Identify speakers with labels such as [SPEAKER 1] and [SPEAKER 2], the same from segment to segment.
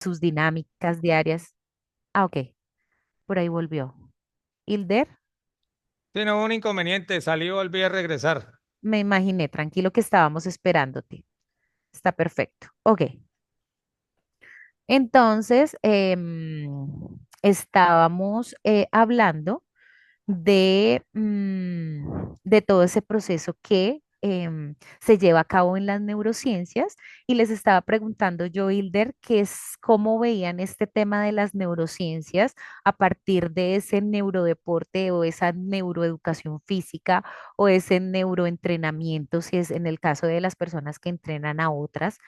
[SPEAKER 1] sus dinámicas diarias. Ah, ok, por ahí volvió. Hilder,
[SPEAKER 2] Sí, no hubo un inconveniente, salí y volví a regresar.
[SPEAKER 1] me imaginé, tranquilo que estábamos esperándote. Está perfecto. Ok, entonces estábamos hablando de todo ese proceso que se lleva a cabo en las neurociencias y les estaba preguntando yo, Hilder, que es cómo veían este tema de las neurociencias a partir de ese neurodeporte o esa neuroeducación física o ese neuroentrenamiento, si es en el caso de las personas que entrenan a otras,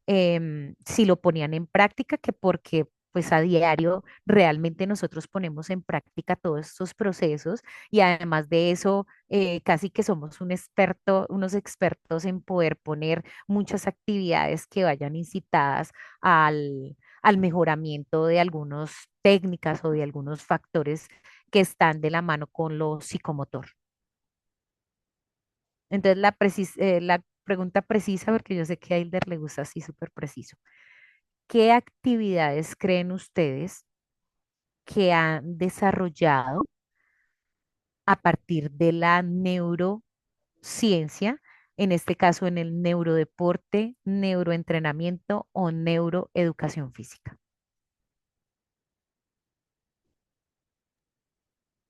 [SPEAKER 1] si lo ponían en práctica, que porque pues a diario realmente nosotros ponemos en práctica todos estos procesos y además de eso, casi que somos unos expertos en poder poner muchas actividades que vayan incitadas al mejoramiento de algunas técnicas o de algunos factores que están de la mano con lo psicomotor. Entonces, la pregunta precisa, porque yo sé que a Hilder le gusta así súper preciso. ¿Qué actividades creen ustedes que han desarrollado a partir de la neurociencia, en este caso en el neurodeporte, neuroentrenamiento o neuroeducación física?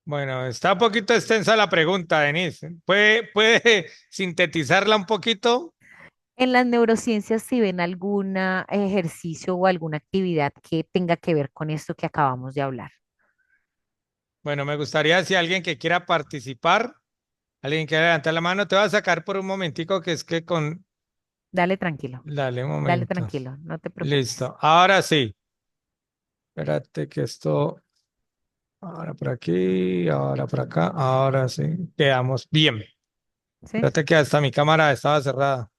[SPEAKER 2] Bueno, está un poquito extensa la pregunta, Denise. ¿Puede sintetizarla un poquito?
[SPEAKER 1] En las neurociencias, si ven algún ejercicio o alguna actividad que tenga que ver con esto que acabamos de hablar.
[SPEAKER 2] Bueno, me gustaría si alguien que quiera participar, alguien que levantar la mano, te va a sacar por un momentico que es que con... Dale un
[SPEAKER 1] Dale
[SPEAKER 2] momento.
[SPEAKER 1] tranquilo, no te preocupes.
[SPEAKER 2] Listo. Ahora sí. Espérate que esto... Ahora por aquí, ahora por acá, ahora sí. Quedamos bien.
[SPEAKER 1] ¿Sí?
[SPEAKER 2] Espérate que hasta mi cámara estaba cerrada.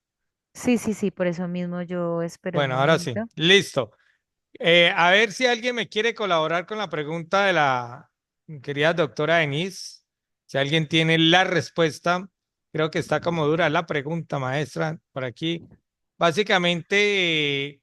[SPEAKER 1] Sí, sí, sí, por eso mismo yo esperé un
[SPEAKER 2] Bueno, ahora sí.
[SPEAKER 1] momento.
[SPEAKER 2] Listo. A ver si alguien me quiere colaborar con la pregunta de la querida doctora Denise. Si alguien tiene la respuesta, creo que está como dura la pregunta, maestra, por aquí. Básicamente,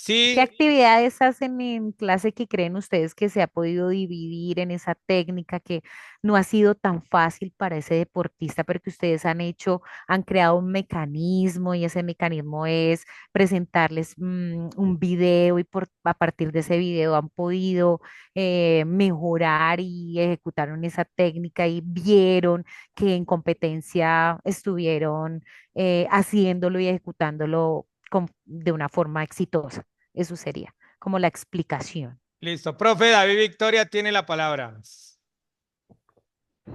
[SPEAKER 1] ¿Qué
[SPEAKER 2] sí.
[SPEAKER 1] actividades hacen en clase que creen ustedes que se ha podido dividir en esa técnica que no ha sido tan fácil para ese deportista, pero que ustedes han hecho, han creado un mecanismo y ese mecanismo es presentarles un video y a partir de ese video han podido mejorar y ejecutaron esa técnica y vieron que en competencia estuvieron haciéndolo y ejecutándolo de una forma exitosa? Eso sería como la explicación.
[SPEAKER 2] Listo. Profe David Victoria tiene la palabra.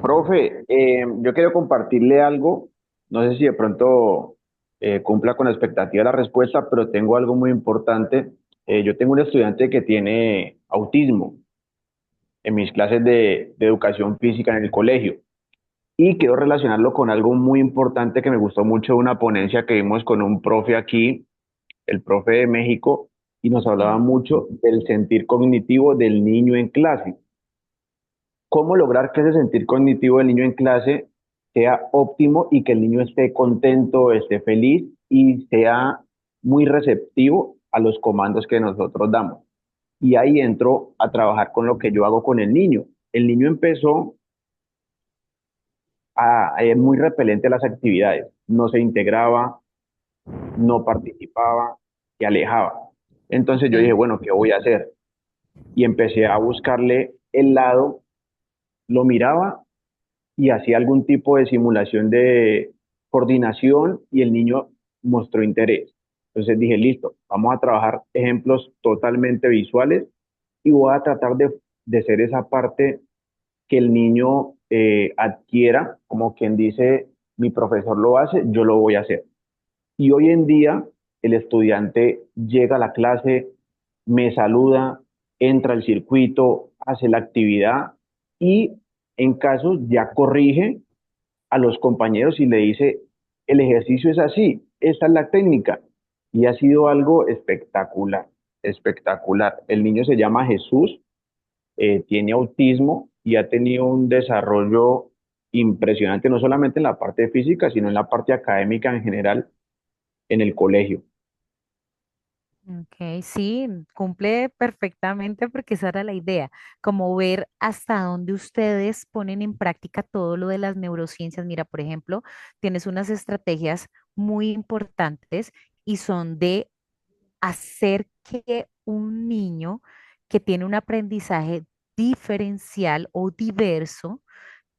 [SPEAKER 3] Profe, yo quiero compartirle algo, no sé si de pronto cumpla con la expectativa de la respuesta, pero tengo algo muy importante. Yo tengo un estudiante que tiene autismo en mis clases de educación física en el colegio y quiero relacionarlo con algo muy importante que me gustó mucho de una ponencia que vimos con un profe aquí, el profe de México, y nos hablaba
[SPEAKER 1] Sí.
[SPEAKER 3] mucho del sentir cognitivo del niño en clase. ¿Cómo lograr que ese sentir cognitivo del niño en clase sea óptimo y que el niño esté contento, esté feliz y sea muy receptivo a los comandos que nosotros damos? Y ahí entro a trabajar con lo que yo hago con el niño. El niño empezó a ir muy repelente a las actividades, no se integraba, no participaba, se alejaba. Entonces yo dije,
[SPEAKER 1] Sí.
[SPEAKER 3] bueno, ¿qué voy a hacer? Y empecé a buscarle el lado, lo miraba y hacía algún tipo de simulación de coordinación y el niño mostró interés. Entonces dije, listo, vamos a trabajar ejemplos totalmente visuales y voy a tratar de ser esa parte que el niño adquiera, como quien dice, mi profesor lo hace, yo lo voy a hacer. Y hoy en día el estudiante llega a la clase, me saluda, entra al circuito, hace la actividad y en caso ya corrige a los compañeros y le dice, el ejercicio es así, esta es la técnica. Y ha sido algo espectacular, espectacular. El niño se llama Jesús, tiene autismo y ha tenido un desarrollo impresionante, no solamente en la parte física, sino en la parte académica en general en el colegio.
[SPEAKER 1] Ok, sí, cumple perfectamente porque esa era la idea, como ver hasta dónde ustedes ponen en práctica todo lo de las neurociencias. Mira, por ejemplo, tienes unas estrategias muy importantes y son de hacer que un niño que tiene un aprendizaje diferencial o diverso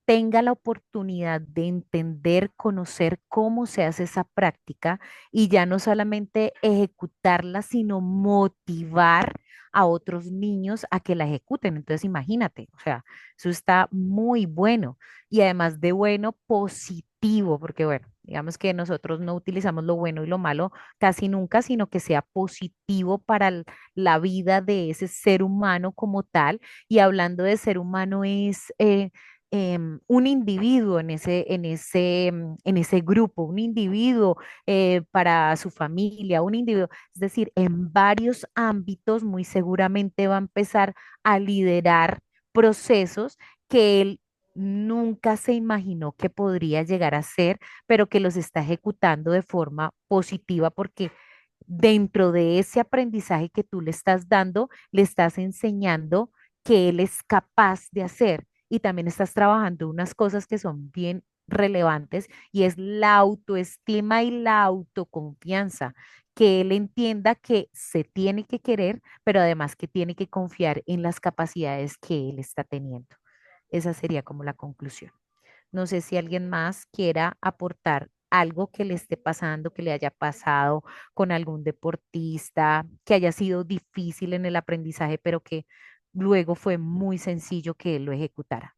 [SPEAKER 1] tenga la oportunidad de entender, conocer cómo se hace esa práctica y ya no solamente ejecutarla, sino motivar a otros niños a que la ejecuten. Entonces, imagínate, o sea, eso está muy bueno y además de bueno, positivo, porque bueno, digamos que nosotros no utilizamos lo bueno y lo malo casi nunca, sino que sea positivo para la vida de ese ser humano como tal. Y hablando de ser humano es un individuo en ese grupo, un individuo para su familia, un individuo, es decir, en varios ámbitos muy seguramente va a empezar a liderar procesos que él nunca se imaginó que podría llegar a ser, pero que los está ejecutando de forma positiva porque dentro de ese aprendizaje que tú le estás dando, le estás enseñando que él es capaz de hacer y también estás trabajando unas cosas que son bien relevantes y es la autoestima y la autoconfianza, que él entienda que se tiene que querer, pero además que tiene que confiar en las capacidades que él está teniendo. Esa sería como la conclusión. No sé si alguien más quiera aportar algo que le esté pasando, que le haya pasado con algún deportista, que haya sido difícil en el aprendizaje, pero que luego fue muy sencillo que él lo ejecutara.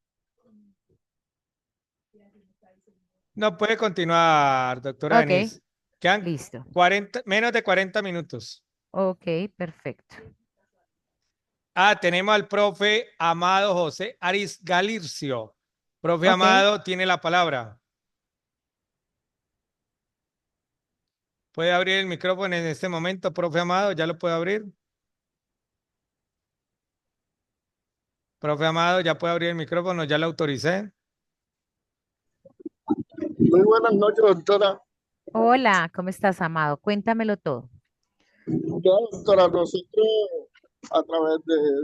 [SPEAKER 2] No puede continuar, doctora
[SPEAKER 1] Ok,
[SPEAKER 2] Denise. Quedan
[SPEAKER 1] listo.
[SPEAKER 2] 40, menos de 40 minutos.
[SPEAKER 1] Ok, perfecto.
[SPEAKER 2] Ah, tenemos al profe Amado José Aris Galircio. Profe
[SPEAKER 1] Ok,
[SPEAKER 2] Amado, tiene la palabra. ¿Puede abrir el micrófono en este momento, profe Amado? ¿Ya lo puede abrir? Profe Amado, ¿ya puede abrir el micrófono? ¿Ya lo autoricé?
[SPEAKER 4] Muy buenas noches, doctora.
[SPEAKER 1] hola, ¿cómo estás, Amado? Cuéntamelo todo.
[SPEAKER 4] Ya, doctora, nosotros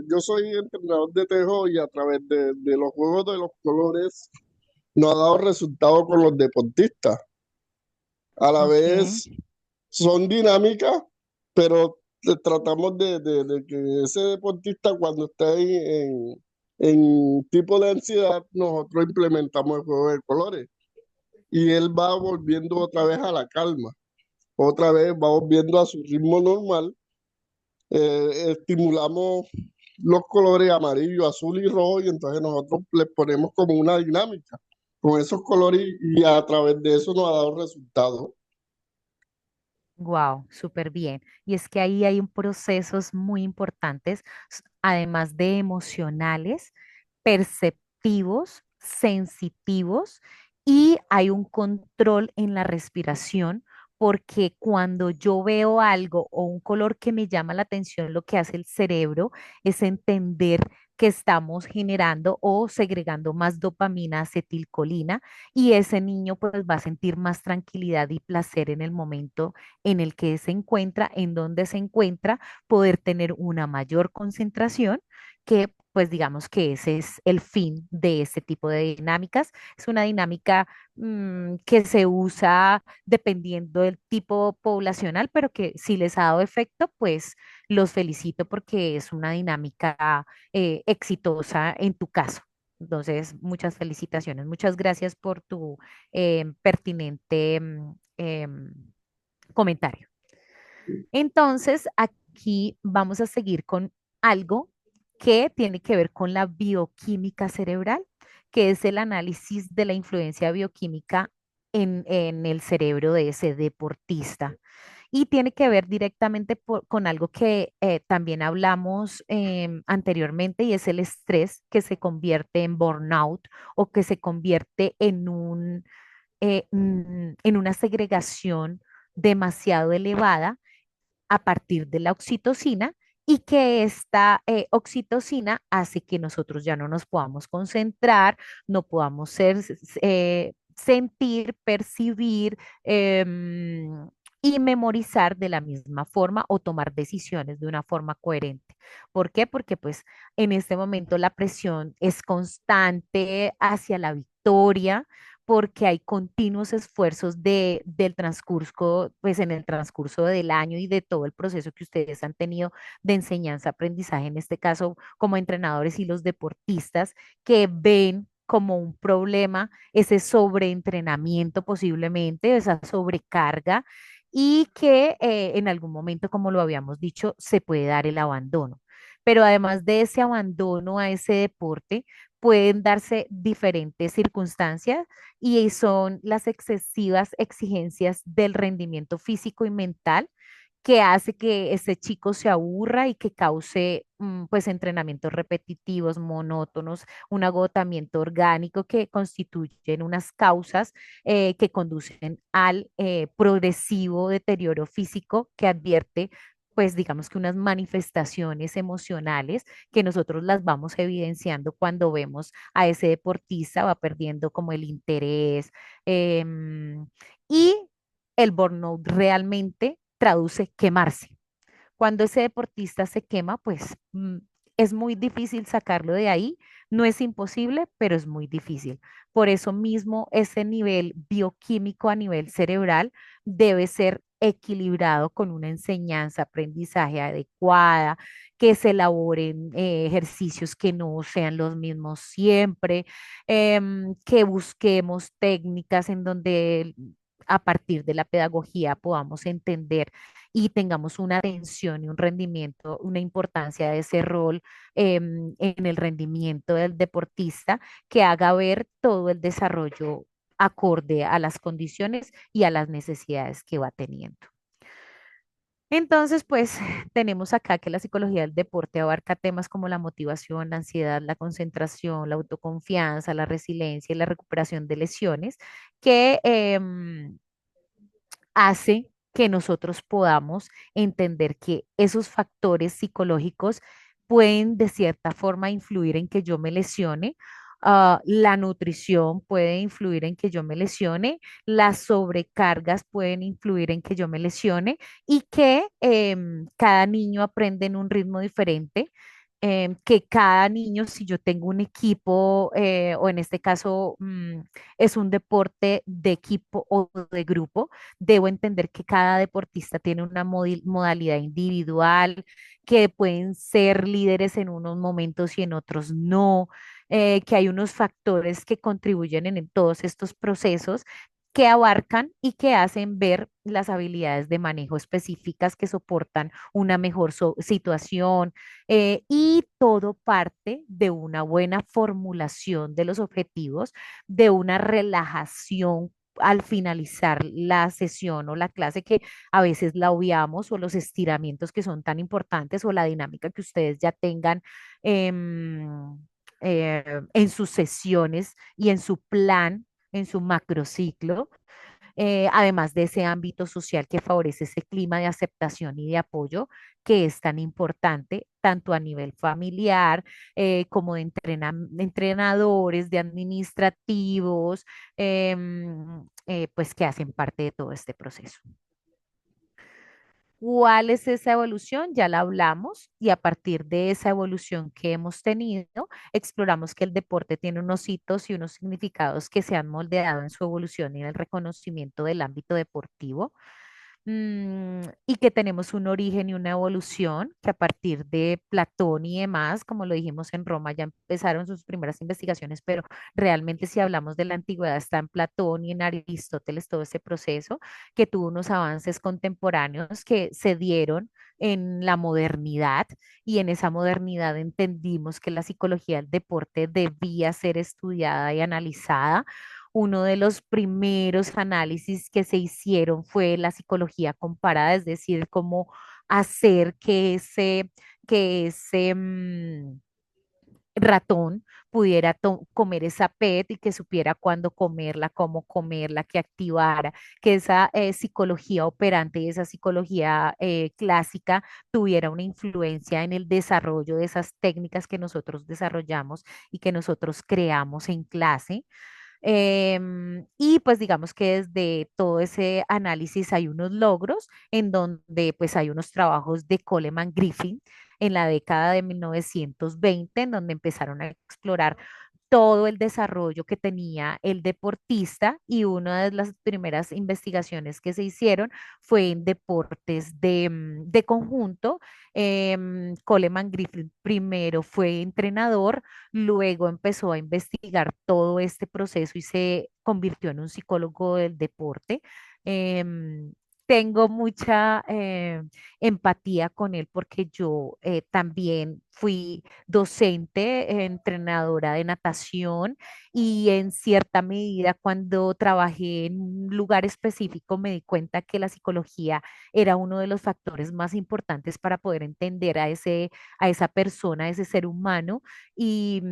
[SPEAKER 4] yo soy entrenador de tejo y a través de los juegos de los colores nos ha dado resultados con los deportistas. A la
[SPEAKER 1] Ok,
[SPEAKER 4] vez son dinámicas, pero tratamos de que ese deportista cuando está en tipo de ansiedad, nosotros implementamos el juego de colores y él va volviendo otra vez a la calma. Otra vez va volviendo a su ritmo normal. Estimulamos los colores amarillo, azul y rojo y entonces nosotros les ponemos como una dinámica con esos colores y a través de eso nos ha dado resultados.
[SPEAKER 1] wow, súper bien. Y es que ahí hay un procesos muy importantes, además de emocionales, perceptivos, sensitivos, y hay un control en la respiración, porque cuando yo veo algo o un color que me llama la atención, lo que hace el cerebro es entender que estamos generando o segregando más dopamina, acetilcolina, y ese niño pues va a sentir más tranquilidad y placer en el momento en el que se encuentra, en donde se encuentra, poder tener una mayor concentración, que pues digamos que ese es el fin de este tipo de dinámicas. Es una dinámica que se usa dependiendo del tipo poblacional, pero que si les ha dado efecto, pues los felicito porque es una dinámica exitosa en tu caso. Entonces, muchas felicitaciones. Muchas gracias por tu pertinente comentario. Entonces, aquí vamos a seguir con algo que tiene que ver con la bioquímica cerebral, que es el análisis de la influencia bioquímica en el cerebro de ese deportista. Y tiene que ver directamente con algo que también hablamos anteriormente y es el estrés que se convierte en burnout o que se convierte en una segregación demasiado elevada a partir de la oxitocina y que esta oxitocina hace que nosotros ya no nos podamos concentrar, no podamos sentir, percibir y memorizar de la misma forma o tomar decisiones de una forma coherente. ¿Por qué? Porque pues en este momento la presión es constante hacia la victoria, porque hay continuos esfuerzos del transcurso, pues en el transcurso del año y de todo el proceso que ustedes han tenido de enseñanza-aprendizaje, en este caso como entrenadores y los deportistas que ven como un problema ese sobreentrenamiento posiblemente, esa sobrecarga y que en algún momento, como lo habíamos dicho, se puede dar el abandono. Pero además de ese abandono a ese deporte, pueden darse diferentes circunstancias y son las excesivas exigencias del rendimiento físico y mental que hace que ese chico se aburra y que cause pues entrenamientos repetitivos, monótonos, un agotamiento orgánico que constituyen unas causas que conducen al progresivo deterioro físico que advierte pues digamos que unas manifestaciones emocionales que nosotros las vamos evidenciando cuando vemos a ese deportista, va perdiendo como el interés, y el burnout realmente traduce quemarse. Cuando ese deportista se quema, pues es muy difícil sacarlo de ahí. No es imposible, pero es muy difícil. Por eso mismo, ese nivel bioquímico a nivel cerebral debe ser equilibrado con una enseñanza, aprendizaje adecuada, que se elaboren ejercicios que no sean los mismos siempre, que busquemos técnicas en donde a partir de la pedagogía podamos entender y tengamos una atención y un rendimiento, una importancia de ese rol en el rendimiento del deportista que haga ver todo el desarrollo acorde a las condiciones y a las necesidades que va teniendo. Entonces, pues tenemos acá que la psicología del deporte abarca temas como la motivación, la ansiedad, la concentración, la autoconfianza, la resiliencia y la recuperación de lesiones, que hace que nosotros podamos entender que esos factores psicológicos pueden de cierta forma influir en que yo me lesione. La nutrición puede influir en que yo me lesione, las sobrecargas pueden influir en que yo me lesione y que cada niño aprende en un ritmo diferente, que cada niño, si yo tengo un equipo, o en este caso es un deporte de equipo o de grupo, debo entender que cada deportista tiene una modalidad individual, que pueden ser líderes en unos momentos y en otros no, que hay unos factores que contribuyen en todos estos procesos que abarcan y que hacen ver las habilidades de manejo específicas que soportan una mejor situación, y todo parte de una buena formulación de los objetivos, de una relajación al finalizar la sesión o la clase que a veces la obviamos o los estiramientos que son tan importantes o la dinámica que ustedes ya tengan en sus sesiones y en su plan, en su macrociclo, además de ese ámbito social que favorece ese clima de aceptación y de apoyo que es tan importante, tanto a nivel familiar como de entrenadores, de administrativos, pues que hacen parte de todo este proceso. ¿Cuál es esa evolución? Ya la hablamos y a partir de esa evolución que hemos tenido, exploramos que el deporte tiene unos hitos y unos significados que se han moldeado en su evolución y en el reconocimiento del ámbito deportivo, y que tenemos un origen y una evolución que a partir de Platón y demás, como lo dijimos en Roma, ya empezaron sus primeras investigaciones, pero realmente si hablamos de la antigüedad está en Platón y en Aristóteles todo ese proceso que tuvo unos avances contemporáneos que se dieron en la modernidad y en esa modernidad entendimos que la psicología del deporte debía ser estudiada y analizada. Uno de los primeros análisis que se hicieron fue la psicología comparada, es decir, cómo hacer que ese ratón pudiera comer esa PET y que supiera cuándo comerla, cómo comerla, que activara, que esa psicología operante y esa psicología clásica tuviera una influencia en el desarrollo de esas técnicas que nosotros desarrollamos y que nosotros creamos en clase. Y pues digamos que desde todo ese análisis hay unos logros en donde pues hay unos trabajos de Coleman Griffin en la década de 1920 en donde empezaron a explorar todo el desarrollo que tenía el deportista y una de las primeras investigaciones que se hicieron fue en deportes de conjunto. Coleman Griffin primero fue entrenador, luego empezó a investigar todo este proceso y se convirtió en un psicólogo del deporte. Em, Tengo mucha empatía con él porque yo también fui docente, entrenadora de natación y en cierta medida cuando trabajé en un lugar específico me di cuenta que la psicología era uno de los factores más importantes para poder entender a esa persona, a ese ser humano y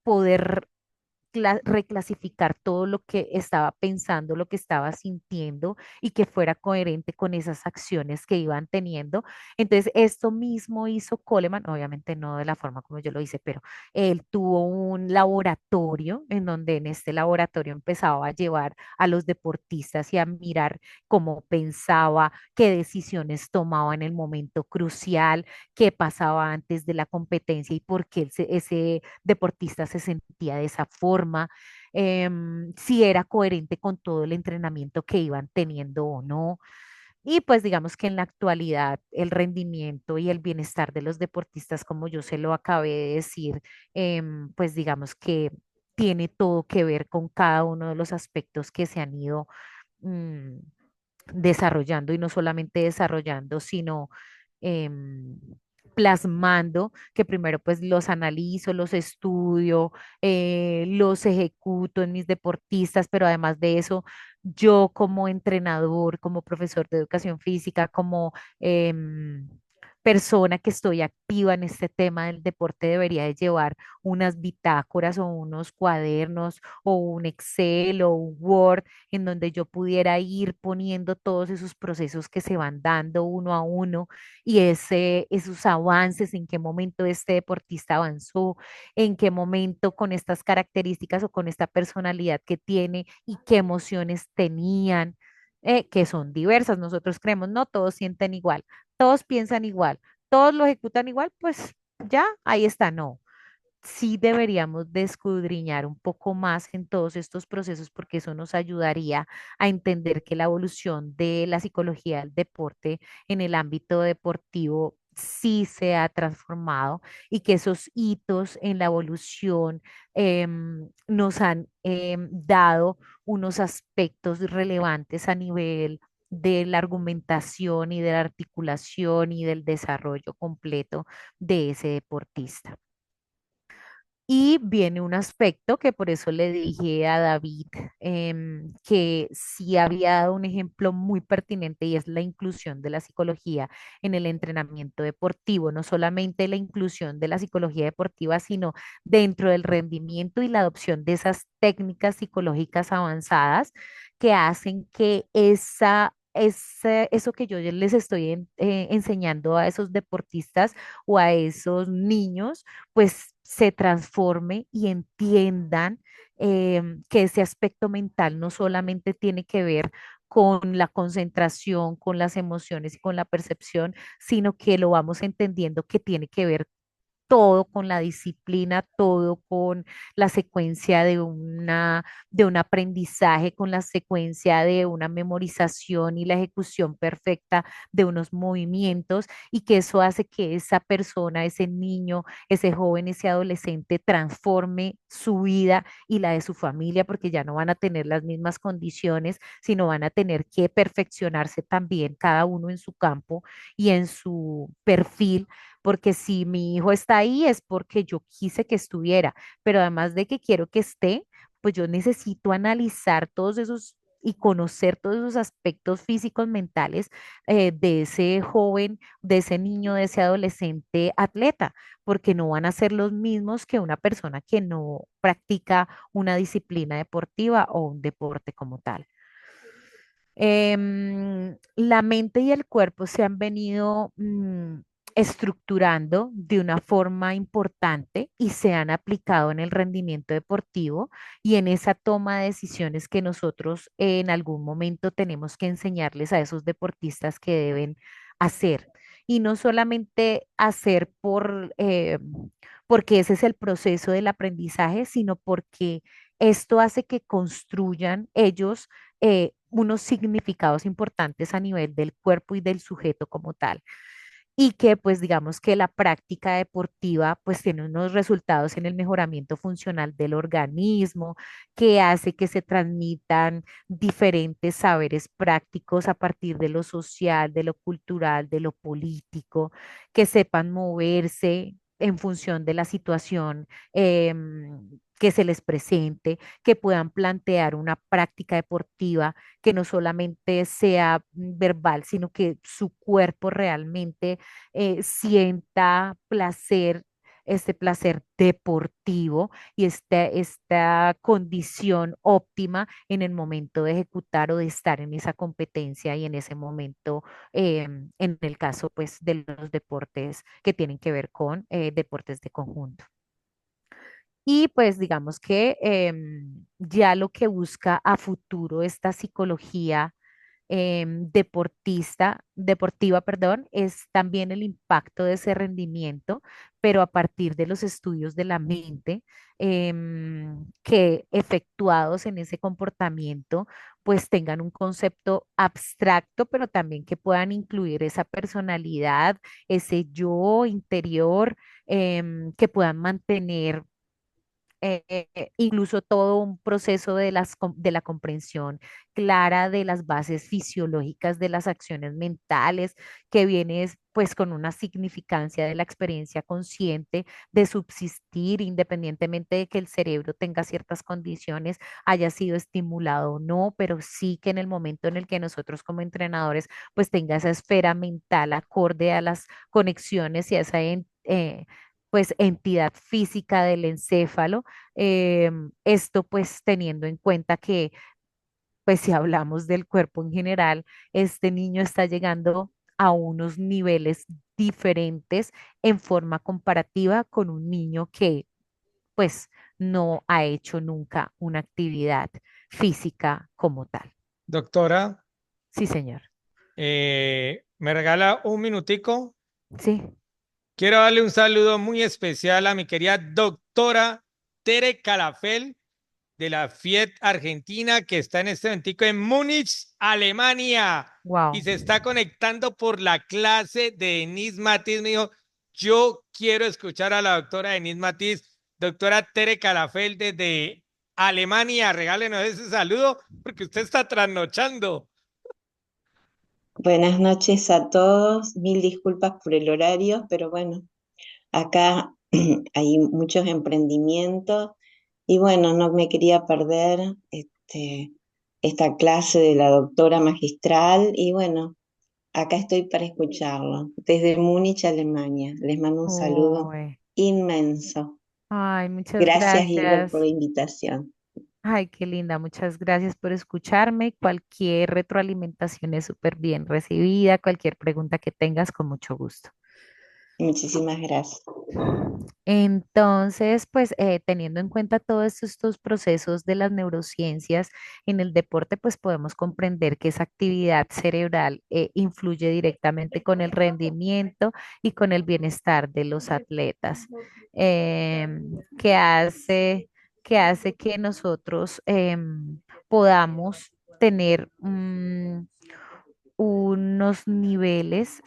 [SPEAKER 1] poder reclasificar todo lo que estaba pensando, lo que estaba sintiendo y que fuera coherente con esas acciones que iban teniendo. Entonces, esto mismo hizo Coleman, obviamente no de la forma como yo lo hice, pero él tuvo un laboratorio en donde en este laboratorio empezaba a llevar a los deportistas y a mirar cómo pensaba, qué decisiones tomaba en el momento crucial, qué pasaba antes de la competencia y por qué ese deportista se sentía de esa forma, si era coherente con todo el entrenamiento que iban teniendo o no. Y pues digamos que en la actualidad el rendimiento y el bienestar de los deportistas, como yo se lo acabé de decir, pues digamos que tiene todo que ver con cada uno de los aspectos que se han ido mm, desarrollando y no solamente desarrollando, sino em, plasmando, que primero pues los analizo, los estudio, los ejecuto en mis deportistas, pero además de eso, yo como entrenador, como profesor de educación física, como persona que estoy activa en este tema del deporte, debería de llevar unas bitácoras o unos cuadernos o un Excel o un Word en donde yo pudiera ir poniendo todos esos procesos que se van dando uno a uno y esos avances, en qué momento este deportista avanzó, en qué momento con estas características o con esta personalidad que tiene y qué emociones tenían, que son diversas. Nosotros creemos, no todos sienten igual, todos piensan igual, todos lo ejecutan igual, pues ya, ahí está, no, sí deberíamos de escudriñar un poco más en todos estos procesos porque eso nos ayudaría a entender que la evolución de la psicología del deporte en el ámbito deportivo sí se ha transformado y que esos hitos en la evolución nos han dado unos aspectos relevantes a nivel de la argumentación y de la articulación y del desarrollo completo de ese deportista. Y viene un aspecto que por eso le dije a David que sí había dado un ejemplo muy pertinente y es la inclusión de la psicología en el entrenamiento deportivo, no solamente la inclusión de la psicología deportiva, sino dentro del rendimiento y la adopción de esas técnicas psicológicas avanzadas que hacen que eso que yo les estoy enseñando a esos deportistas o a esos niños, pues se transforme y entiendan que ese aspecto mental no solamente tiene que ver con la concentración, con las emociones y con la percepción, sino que lo vamos entendiendo que tiene que ver todo con la disciplina, todo con la secuencia de un aprendizaje, con la secuencia de una memorización y la ejecución perfecta de unos movimientos y que eso hace que esa persona, ese niño, ese joven, ese adolescente transforme su vida y la de su familia porque ya no van a tener las mismas condiciones, sino van a tener que perfeccionarse también cada uno en su campo y en su perfil porque si mi hijo está ahí es porque yo quise que estuviera, pero además de que quiero que esté, pues yo necesito analizar todos esos y conocer todos esos aspectos físicos, mentales de ese joven, de ese niño, de ese adolescente atleta, porque no van a ser los mismos que una persona que no practica una disciplina deportiva o un deporte como tal. La mente y el cuerpo se han venido estructurando de una forma importante y se han aplicado en el rendimiento deportivo y en esa toma de decisiones que nosotros en algún momento tenemos que enseñarles a esos deportistas que deben hacer. Y no solamente hacer porque ese es el proceso del aprendizaje, sino porque esto hace que construyan ellos unos significados importantes a nivel del cuerpo y del sujeto como tal y que pues digamos que la práctica deportiva pues tiene unos resultados en el mejoramiento funcional del organismo, que hace que se transmitan diferentes saberes prácticos a partir de lo social, de lo cultural, de lo político, que sepan moverse en función de la situación que se les presente, que puedan plantear una práctica deportiva que no solamente sea verbal, sino que su cuerpo realmente sienta placer, este placer deportivo y esta condición óptima en el momento de ejecutar o de estar en esa competencia y en ese momento, en el caso pues de los deportes que tienen que ver con deportes de conjunto. Y pues digamos que ya lo que busca a futuro esta psicología deportiva, perdón, es también el impacto de ese rendimiento, pero a partir de los estudios de la mente que efectuados en ese comportamiento, pues tengan un concepto abstracto, pero también que puedan incluir esa personalidad, ese yo interior, que puedan mantener incluso todo un proceso de la comprensión clara de las bases fisiológicas de las acciones mentales, que viene pues con una significancia de la experiencia consciente de subsistir independientemente de que el cerebro tenga ciertas condiciones, haya sido estimulado o no, pero sí que en el momento en el que nosotros como entrenadores pues tenga esa esfera mental acorde a las conexiones y a esa pues entidad física del encéfalo. Esto pues teniendo en cuenta que pues si hablamos del cuerpo en general, este niño está llegando a unos niveles diferentes en forma comparativa con un niño que pues no ha hecho nunca una actividad física como tal.
[SPEAKER 2] Doctora,
[SPEAKER 1] Sí, señor.
[SPEAKER 2] ¿me regala un minutico?
[SPEAKER 1] Sí.
[SPEAKER 2] Quiero darle un saludo muy especial a mi querida doctora Tere Calafel de la FIET Argentina, que está en este momentico en Múnich, Alemania, y
[SPEAKER 1] Wow.
[SPEAKER 2] se está conectando por la clase de Denise Matiz. Me dijo, yo quiero escuchar a la doctora Denise Matiz. Doctora Tere Calafel desde Alemania, regálenos ese saludo porque usted está trasnochando.
[SPEAKER 5] Buenas noches a todos. Mil disculpas por el horario, pero bueno, acá hay muchos emprendimientos y bueno, no me quería perder esta clase de la doctora magistral y bueno, acá estoy para escucharlo desde Múnich, Alemania. Les mando un saludo
[SPEAKER 1] Uy.
[SPEAKER 5] inmenso.
[SPEAKER 1] Ay, muchas
[SPEAKER 5] Gracias, Hilbert, por
[SPEAKER 1] gracias.
[SPEAKER 5] la invitación.
[SPEAKER 1] Ay, qué linda, muchas gracias por escucharme. Cualquier retroalimentación es súper bien recibida. Cualquier pregunta que tengas, con mucho gusto.
[SPEAKER 5] Muchísimas gracias.
[SPEAKER 1] Entonces, pues teniendo en cuenta todos estos procesos de las neurociencias en el deporte, pues podemos comprender que esa actividad cerebral influye directamente con el rendimiento y con el bienestar de los atletas, que hace que nosotros podamos tener unos niveles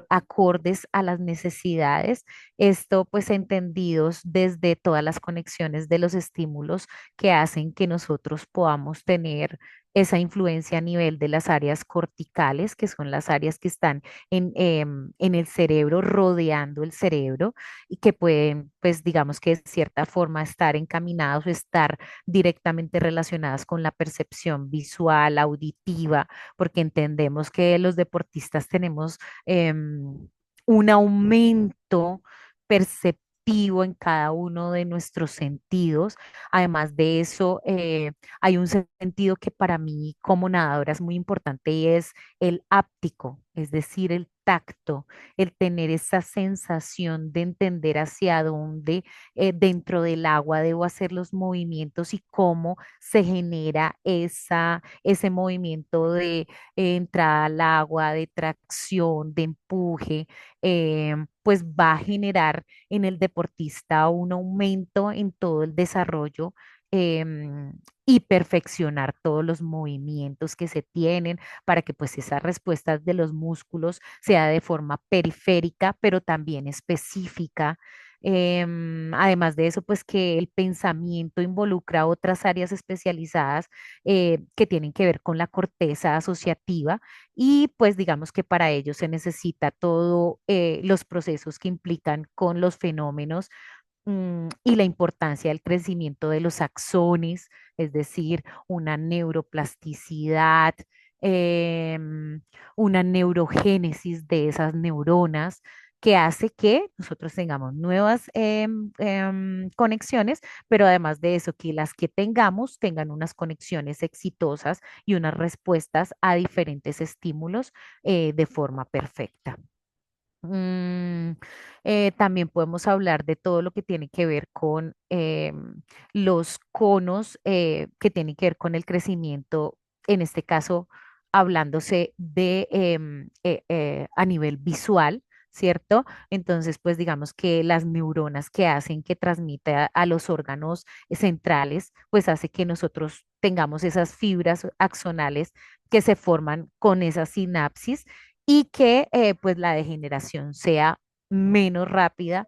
[SPEAKER 1] acordes a las necesidades, esto pues entendidos desde todas las conexiones de los estímulos que hacen que nosotros podamos tener esa influencia a nivel de las áreas corticales, que son las áreas que están en el cerebro, rodeando el cerebro y que pueden, pues digamos que de cierta forma estar encaminados o estar directamente relacionadas con la percepción visual, auditiva, porque entendemos que los deportistas tenemos un aumento perceptivo en cada uno de nuestros sentidos. Además de eso, hay un sentido que para mí como nadadora es muy importante y es el áptico. es decir, el tacto, el tener esa sensación de entender hacia dónde dentro del agua debo hacer los movimientos y cómo se genera ese movimiento de entrada al agua, de tracción, de empuje, pues va a generar en el deportista un aumento en todo el desarrollo. Y perfeccionar todos los movimientos que se tienen para que pues esas respuestas de los músculos sea de forma periférica, pero también específica. Además de eso, pues que el pensamiento involucra otras áreas especializadas que tienen que ver con la corteza asociativa y pues digamos que para ello se necesita todo los procesos que implican con los fenómenos y la importancia del crecimiento de los axones, es decir, una neuroplasticidad, em, una neurogénesis de esas neuronas que hace que nosotros tengamos nuevas conexiones, pero además de eso, que las que tengamos tengan unas conexiones exitosas y unas respuestas a diferentes estímulos de forma perfecta. Mm, también podemos hablar de todo lo que tiene que ver con los conos que tienen que ver con el crecimiento, en este caso hablándose de a nivel visual, ¿cierto? Entonces, pues digamos que las neuronas que hacen que transmita a los órganos centrales, pues hace que nosotros tengamos esas fibras axonales que se forman con esas sinapsis y que pues la degeneración sea menos rápida,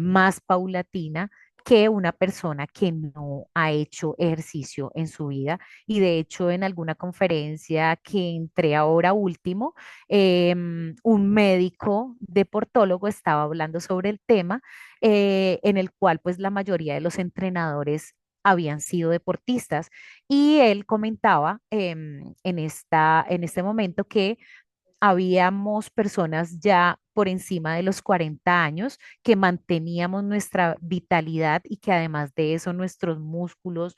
[SPEAKER 1] más paulatina que una persona que no ha hecho ejercicio en su vida. Y de hecho, en alguna conferencia que entré ahora último, un médico deportólogo estaba hablando sobre el tema, en el cual pues la mayoría de los entrenadores habían sido deportistas y él comentaba en este momento que habíamos personas ya por encima de los 40 años que manteníamos nuestra vitalidad y que además de eso nuestros músculos,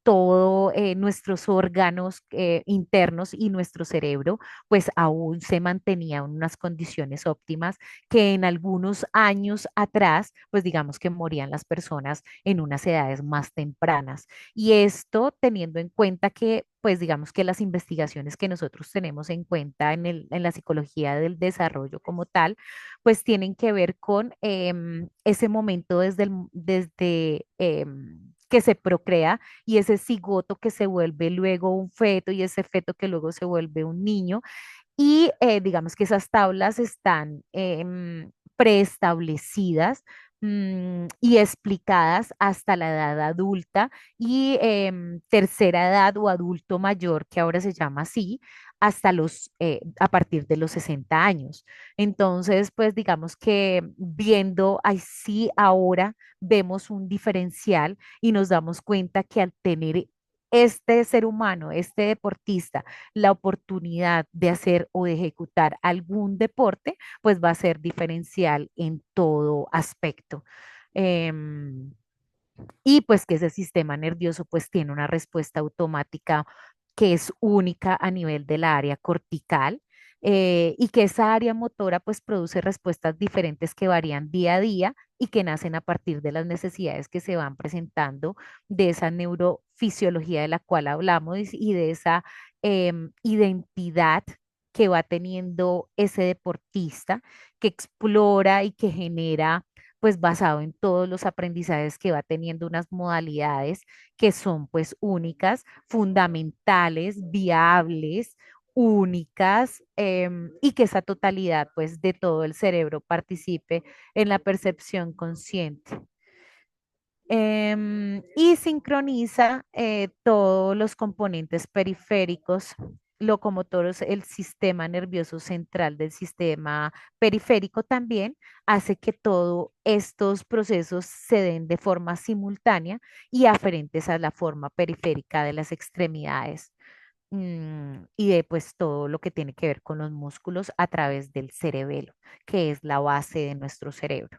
[SPEAKER 1] todo nuestros órganos internos y nuestro cerebro, pues aún se mantenía en unas condiciones óptimas que en algunos años atrás, pues digamos que morían las personas en unas edades más tempranas. Y esto teniendo en cuenta que, pues digamos que las investigaciones que nosotros tenemos en cuenta en la psicología del desarrollo como tal, pues tienen que ver con ese momento desde que se procrea y ese cigoto que se vuelve luego un feto y ese feto que luego se vuelve un niño y digamos que esas tablas están preestablecidas y explicadas hasta la edad adulta y tercera edad o adulto mayor, que ahora se llama así, a partir de los 60 años. Entonces, pues digamos que viendo así ahora vemos un diferencial y nos damos cuenta que al tener este ser humano, este deportista, la oportunidad de hacer o de ejecutar algún deporte, pues va a ser diferencial en todo aspecto. Em, y pues que ese sistema nervioso pues tiene una respuesta automática que es única a nivel de la área cortical y que esa área motora pues produce respuestas diferentes que varían día a día y que nacen a partir de las necesidades que se van presentando de esa neurofisiología de la cual hablamos y de esa identidad que va teniendo ese deportista que explora y que genera pues basado en todos los aprendizajes que va teniendo unas modalidades que son pues únicas, fundamentales, viables, únicas y que esa totalidad pues de todo el cerebro participe en la percepción consciente. Y sincroniza todos los componentes periféricos, locomotores, el sistema nervioso central del sistema periférico también hace que todos estos procesos se den de forma simultánea y aferentes a la forma periférica de las extremidades. Y de pues todo lo que tiene que ver con los músculos a través del cerebelo, que es la base de nuestro cerebro.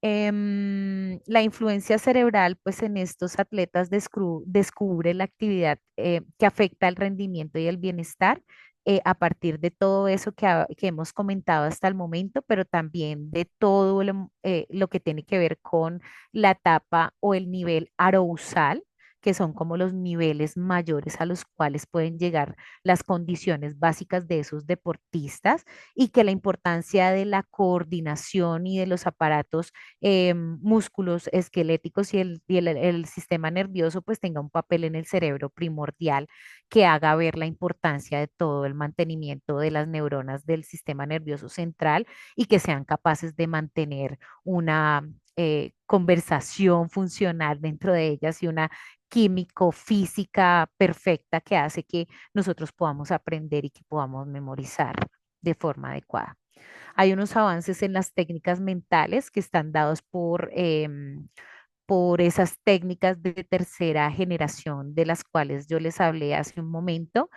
[SPEAKER 1] La influencia cerebral, pues en estos atletas descubre la actividad que afecta el rendimiento y el bienestar, a partir de todo eso que hemos comentado hasta el momento, pero también de todo lo que tiene que ver con la etapa o el nivel arousal, que son como los niveles mayores a los cuales pueden llegar las condiciones básicas de esos deportistas y que la importancia de la coordinación y de los aparatos músculos esqueléticos y el sistema nervioso pues tenga un papel en el cerebro primordial que haga ver la importancia de todo el mantenimiento de las neuronas del sistema nervioso central y que sean capaces de mantener una conversación funcional dentro de ellas y una químico-física perfecta que hace que nosotros podamos aprender y que podamos memorizar de forma adecuada. Hay unos avances en las técnicas mentales que están dados por esas técnicas de tercera generación de las cuales yo les hablé hace un momento.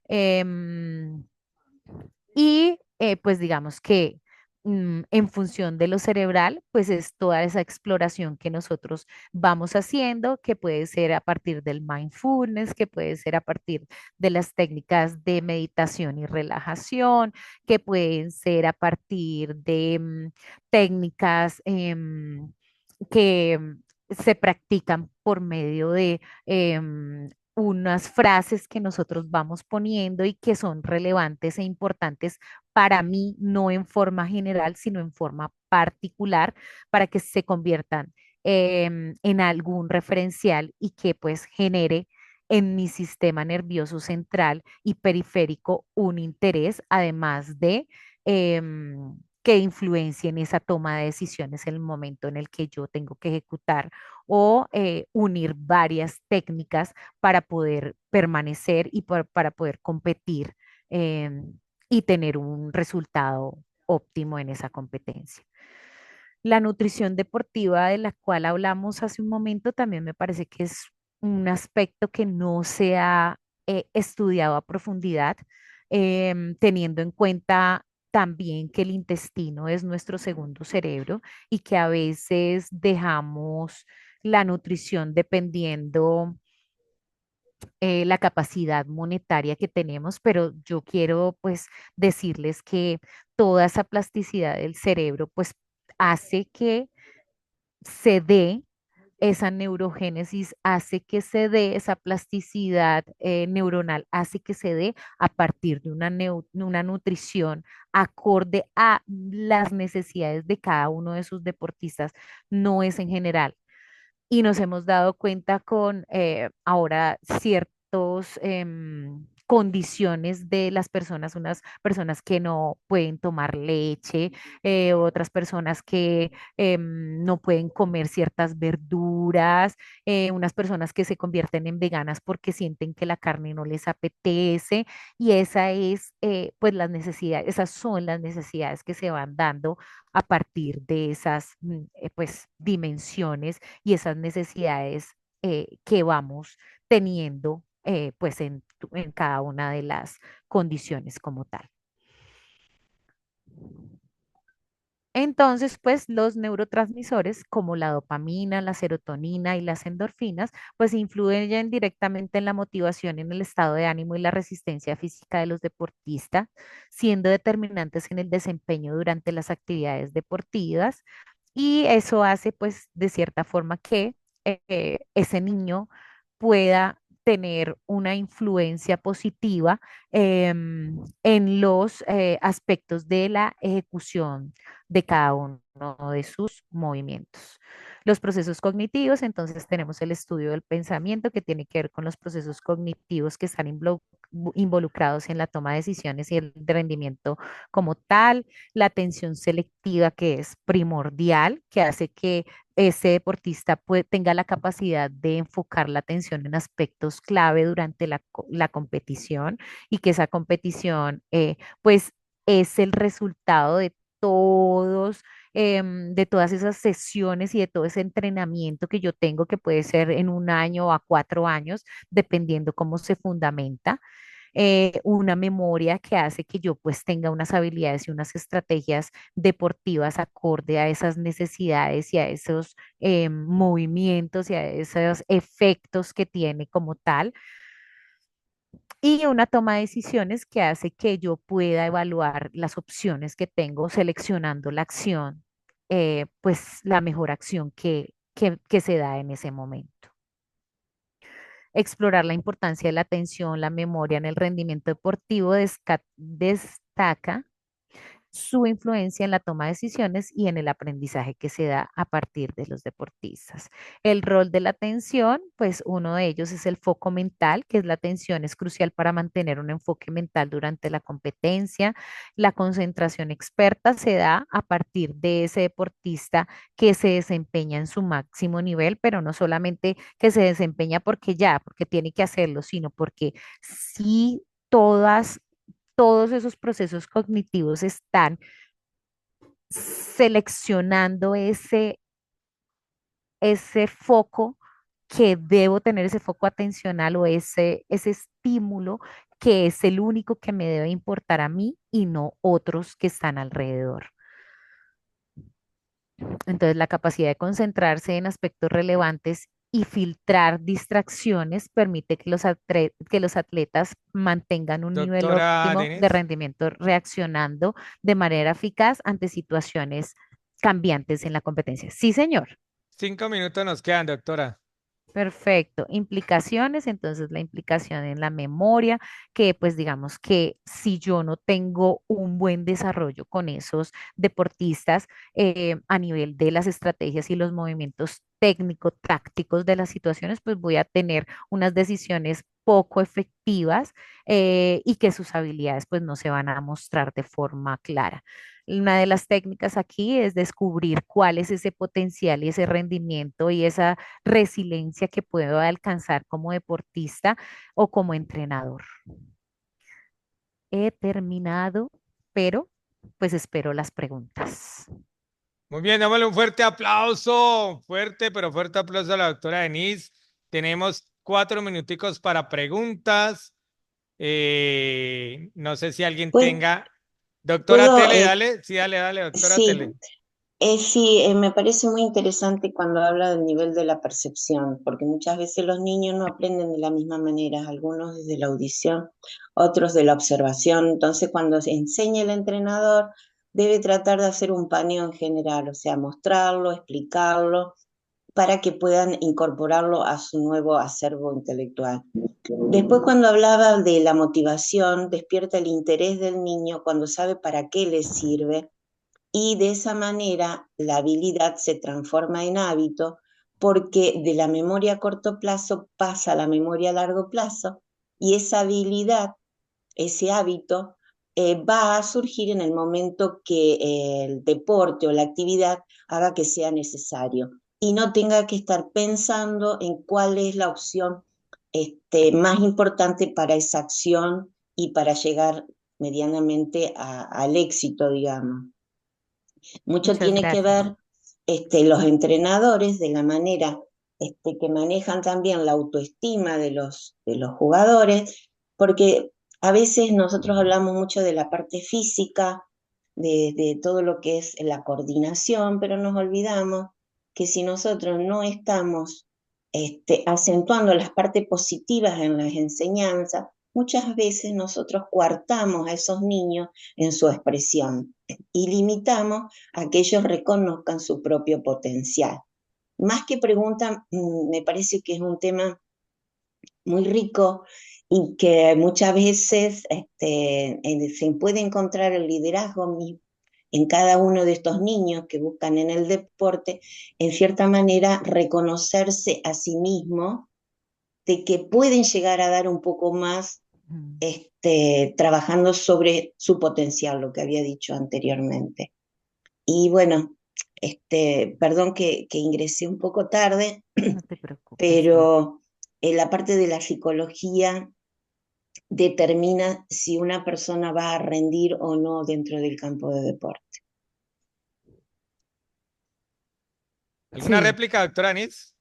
[SPEAKER 1] Em, y pues digamos que en función de lo cerebral, pues es toda esa exploración que nosotros vamos haciendo, que puede ser a partir del mindfulness, que puede ser a partir de las técnicas de meditación y relajación, que pueden ser a partir de técnicas que se practican por medio de unas frases que nosotros vamos poniendo y que son relevantes e importantes para mí, no en forma general, sino en forma particular, para que se conviertan en algún referencial y que pues genere en mi sistema nervioso central y periférico un interés, además de que influencien esa toma de decisiones en el momento en el que yo tengo que ejecutar o unir varias técnicas para poder permanecer y para poder competir y tener un resultado óptimo en esa competencia. La nutrición deportiva de la cual hablamos hace un momento también me parece que es un aspecto que no se ha estudiado a profundidad, teniendo en cuenta también que el intestino es nuestro segundo cerebro y que a veces dejamos la nutrición dependiendo la capacidad monetaria que tenemos, pero yo quiero pues decirles que toda esa plasticidad del cerebro pues hace que se dé esa neurogénesis, hace que se dé esa plasticidad neuronal, hace que se dé a partir de una nutrición acorde a las necesidades de cada uno de sus deportistas, no es en general y nos hemos dado cuenta con ahora ciertos condiciones de las personas, unas personas que no pueden tomar leche, otras personas que no pueden comer ciertas verduras, unas personas que se convierten en veganas porque sienten que la carne no les apetece y esa es pues las necesidades, esas son las necesidades que se van dando a partir de esas pues dimensiones y esas necesidades que vamos teniendo pues en cada una de las condiciones como tal. Entonces, pues los neurotransmisores como la dopamina, la serotonina y las endorfinas, pues influyen directamente en la motivación, en el estado de ánimo y la resistencia física de los deportistas, siendo determinantes en el desempeño durante las actividades deportivas. Y eso hace, pues, de cierta forma que ese niño pueda tener una influencia positiva en los aspectos de la ejecución de cada uno de sus movimientos. Los procesos cognitivos, entonces tenemos el estudio del pensamiento que tiene que ver con los procesos cognitivos que están involucrados en la toma de decisiones y el rendimiento como tal, la atención selectiva que es primordial, que hace que ese deportista tenga la capacidad de enfocar la atención en aspectos clave durante la competición y que esa competición pues es el resultado de todos, de todas esas sesiones y de todo ese entrenamiento que yo tengo, que puede ser en un año o a 4 años, dependiendo cómo se fundamenta. Una memoria que hace que yo pues tenga unas habilidades y unas estrategias deportivas acorde a esas necesidades y a esos movimientos y a esos efectos que tiene como tal y una toma de decisiones que hace que yo pueda evaluar las opciones que tengo seleccionando la acción, pues la mejor acción que se da en ese momento. Explorar la importancia de la atención, la memoria en el rendimiento deportivo destaca su influencia en la toma de decisiones y en el aprendizaje que se da a partir de los deportistas. El rol de la atención, pues uno de ellos es el foco mental, que es la atención es crucial para mantener un enfoque mental durante la competencia. La concentración experta se da a partir de ese deportista que se desempeña en su máximo nivel, pero no solamente que se desempeña porque tiene que hacerlo, sino porque sí todos esos procesos cognitivos están seleccionando ese foco que debo tener, ese foco atencional o ese estímulo que es el único que me debe importar a mí y no otros que están alrededor. Entonces, la capacidad de concentrarse en aspectos relevantes y filtrar distracciones permite que los atletas mantengan un nivel
[SPEAKER 2] Doctora
[SPEAKER 1] óptimo de
[SPEAKER 2] Denise,
[SPEAKER 1] rendimiento reaccionando de manera eficaz ante situaciones cambiantes en la competencia. Sí, señor.
[SPEAKER 2] 5 minutos nos quedan, doctora.
[SPEAKER 1] Perfecto. Implicaciones, entonces la implicación en la memoria, que pues digamos que si yo no tengo un buen desarrollo con esos deportistas a nivel de las estrategias y los movimientos técnico-tácticos de las situaciones, pues voy a tener unas decisiones poco efectivas y que sus habilidades pues no se van a mostrar de forma clara. Una de las técnicas aquí es descubrir cuál es ese potencial y ese rendimiento y esa resiliencia que puedo alcanzar como deportista o como entrenador. He terminado, pero pues espero las preguntas.
[SPEAKER 2] Muy bien, démosle un fuerte aplauso, fuerte, pero fuerte aplauso a la doctora Denise. Tenemos 4 minuticos para preguntas. No sé si alguien
[SPEAKER 5] Pues,
[SPEAKER 2] tenga. Doctora
[SPEAKER 5] puedo,
[SPEAKER 2] Tele, dale. Sí, dale, dale, doctora
[SPEAKER 5] sí,
[SPEAKER 2] Tele.
[SPEAKER 5] sí, me parece muy interesante cuando habla del nivel de la percepción, porque muchas veces los niños no aprenden de la misma manera, algunos desde la audición, otros de la observación. Entonces, cuando se enseña el entrenador, debe tratar de hacer un paneo en general, o sea, mostrarlo, explicarlo, para que puedan incorporarlo a su nuevo acervo intelectual. Después, cuando hablaba de la motivación, despierta el interés del niño cuando sabe para qué le sirve y de esa manera la habilidad se transforma en hábito porque de la memoria a corto plazo pasa a la memoria a largo plazo y esa habilidad, ese hábito, va a surgir en el momento que el deporte o la actividad haga que sea necesario y no tenga que estar pensando en cuál es la opción más importante para esa acción y para llegar medianamente al éxito, digamos. Mucho
[SPEAKER 1] Muchas
[SPEAKER 5] tiene que
[SPEAKER 1] gracias.
[SPEAKER 5] ver los entrenadores de la manera que manejan también la autoestima de los jugadores, porque a veces nosotros hablamos mucho de la parte física, de todo lo que es la coordinación, pero nos olvidamos que si nosotros no estamos acentuando las partes positivas en las enseñanzas, muchas veces nosotros coartamos a esos niños en su expresión y limitamos a que ellos reconozcan su propio potencial. Más que pregunta, me parece que es un tema muy rico y que muchas veces se puede encontrar el liderazgo en cada uno de estos niños que buscan en el deporte, en cierta manera, reconocerse a sí mismo de que pueden llegar a dar un poco más
[SPEAKER 1] Mm.
[SPEAKER 5] trabajando sobre su potencial, lo que había dicho anteriormente. Y bueno, perdón que ingresé un poco tarde,
[SPEAKER 1] No te preocupes, no.
[SPEAKER 5] pero la parte de la psicología determina si una persona va a rendir o no dentro del campo de deporte.
[SPEAKER 2] ¿Alguna
[SPEAKER 1] Sí,
[SPEAKER 2] réplica, doctora Denise?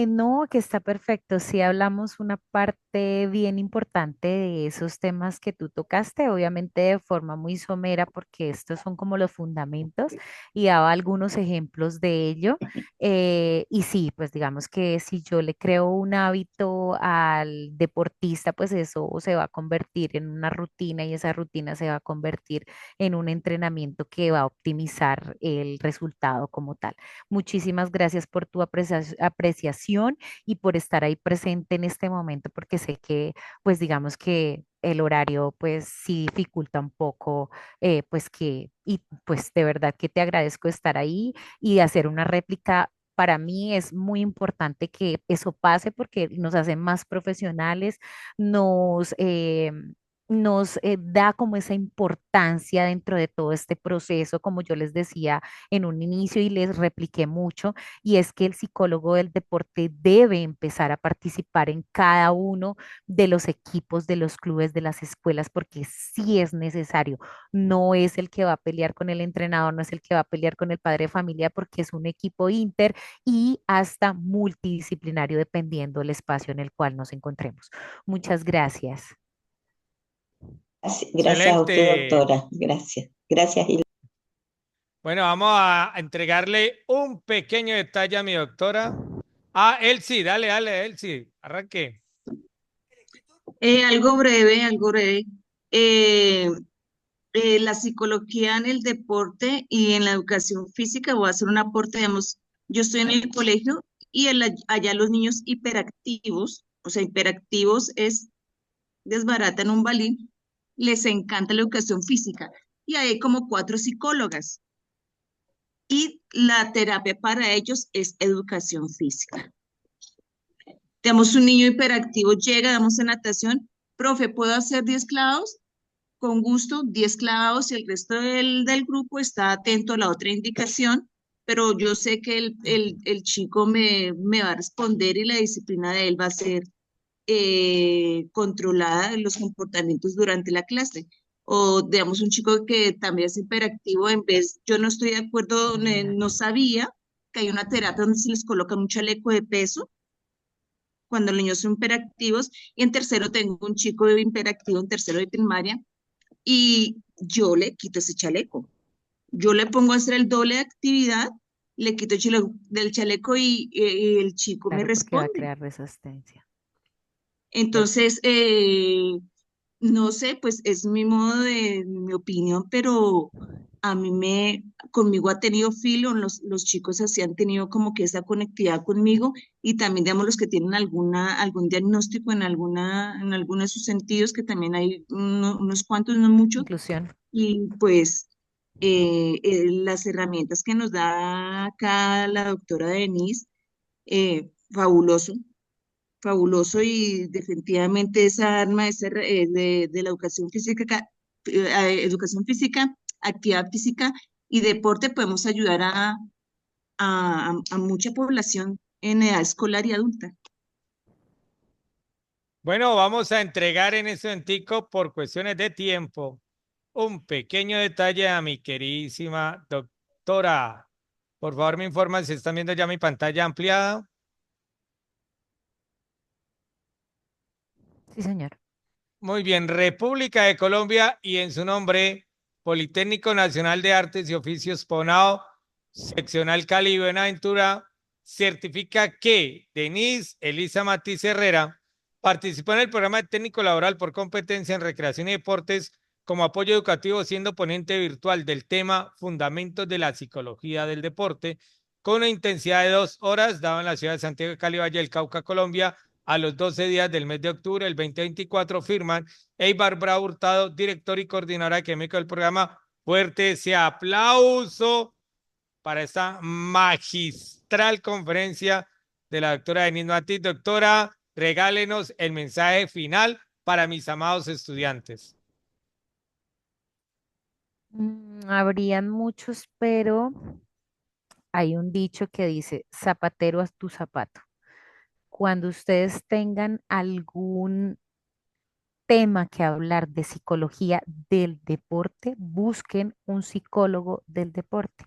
[SPEAKER 1] no, que está perfecto. Si hablamos una parte parte bien importante de esos temas que tú tocaste, obviamente de forma muy somera, porque estos son como los fundamentos y daba algunos ejemplos de ello. Y sí, pues digamos que si yo le creo un hábito al deportista, pues eso se va a convertir en una rutina y esa rutina se va a convertir en un entrenamiento que va a optimizar el resultado como tal. Muchísimas gracias por tu apreciación y por estar ahí presente en este momento, porque sé que, pues digamos que el horario, pues sí dificulta un poco, y pues de verdad que te agradezco estar ahí y hacer una réplica. Para mí es muy importante que eso pase porque nos hace más profesionales, nos, da como esa importancia dentro de todo este proceso, como yo les decía en un inicio y les repliqué mucho, y es que el psicólogo del deporte debe empezar a participar en cada uno de los equipos, de los clubes, de las escuelas, porque sí es necesario. No es el que va a pelear con el entrenador, no es el que va a pelear con el padre de familia, porque es un equipo inter y hasta multidisciplinario dependiendo del espacio en el cual nos encontremos. Muchas gracias.
[SPEAKER 5] Gracias a usted,
[SPEAKER 2] Excelente.
[SPEAKER 5] doctora. Gracias. Gracias, Hilda.
[SPEAKER 2] Bueno, vamos a entregarle un pequeño detalle a mi doctora. Ah, Elsie, dale, dale, Elsie, arranque.
[SPEAKER 6] Algo breve, algo breve. Eh, la psicología en el deporte y en la educación física, voy a hacer un aporte, digamos, yo estoy en el colegio y allá los niños hiperactivos, o sea, hiperactivos es desbaratan un balín, les encanta la educación física y hay como 4 psicólogas y la terapia para ellos es educación física. Digamos, un niño hiperactivo llega, damos en natación, profe, ¿puedo hacer 10 clavos? Con gusto, 10 clavados y el resto del grupo está atento a la otra indicación, pero yo sé que el chico me va a responder y la disciplina de él va a ser controlada en los comportamientos durante la clase. O digamos un chico que también es hiperactivo, en vez, yo no estoy de acuerdo, no sabía que hay una terapia donde se les coloca un chaleco de peso cuando los niños son hiperactivos, y en tercero tengo un chico hiperactivo en tercero de primaria y yo le quito ese chaleco. Yo le pongo a hacer el doble de actividad, le quito el del chaleco y el chico me
[SPEAKER 1] Claro, porque va a
[SPEAKER 6] responde.
[SPEAKER 1] crear resistencia.
[SPEAKER 2] Bueno,
[SPEAKER 6] Entonces, no sé, pues es mi modo de, mi opinión, pero a mí conmigo ha tenido filo, los chicos así han tenido como que esa conectividad conmigo y también, digamos, los que tienen algún diagnóstico en alguno de sus sentidos, que también hay unos cuantos, no muchos,
[SPEAKER 1] Inclusión.
[SPEAKER 6] y pues las herramientas que nos da acá la doctora Denise, fabuloso, fabuloso y definitivamente esa arma de la educación física, educación física, actividad física y deporte podemos ayudar a mucha población en edad escolar y adulta.
[SPEAKER 2] bueno, vamos a entregar en ese momentico por cuestiones de tiempo un pequeño detalle a mi queridísima doctora. Por favor, me informan si están viendo ya mi pantalla ampliada.
[SPEAKER 1] Sí, señor.
[SPEAKER 2] Muy bien, República de Colombia y en su nombre, Politécnico Nacional de Artes y Oficios Ponao, Seccional Cali y Buenaventura, certifica que Denise Elisa Matiz Herrera participó en el programa de técnico laboral por competencia en recreación y deportes como apoyo educativo, siendo ponente virtual del tema Fundamentos de la Psicología del Deporte, con una intensidad de 2 horas, dado en la ciudad de Santiago de Cali, Valle del Cauca, Colombia, a los 12 días del mes de octubre del 2024, firman Eibar Bravo Hurtado, director y coordinador académico del programa. Fuerte ese aplauso para esta magistral conferencia de la doctora Denise Matiz. Doctora, regálenos el mensaje final para mis amados estudiantes.
[SPEAKER 1] Habrían muchos, pero hay un dicho que dice, zapatero a tu zapato. Cuando ustedes tengan algún tema que hablar de psicología del deporte, busquen un psicólogo del deporte.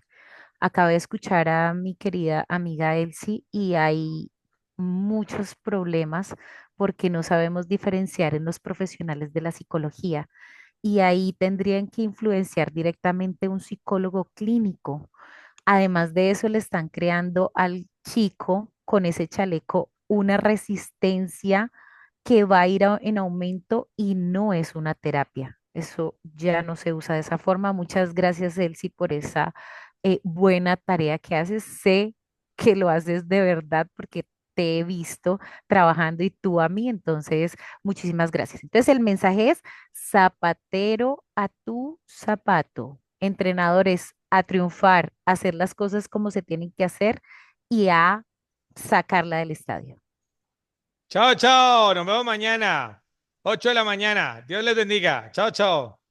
[SPEAKER 1] Acabé de escuchar a mi querida amiga Elsie y hay muchos problemas porque no sabemos diferenciar en los profesionales de la psicología y ahí tendrían que influenciar directamente un psicólogo clínico. Además de eso, le están creando al chico con ese chaleco una resistencia que va a ir en aumento y no es una terapia. Eso ya no se usa de esa forma. Muchas gracias, Elsie, por esa buena tarea que haces. Sé que lo haces de verdad porque te he visto trabajando y tú a mí. Entonces, muchísimas gracias. Entonces, el mensaje es zapatero a tu zapato. Entrenadores, a triunfar, a hacer las cosas como se tienen que hacer y a sacarla del estadio.
[SPEAKER 2] Chao, chao. Nos vemos mañana. 8 de la mañana. Dios les bendiga. Chao, chao.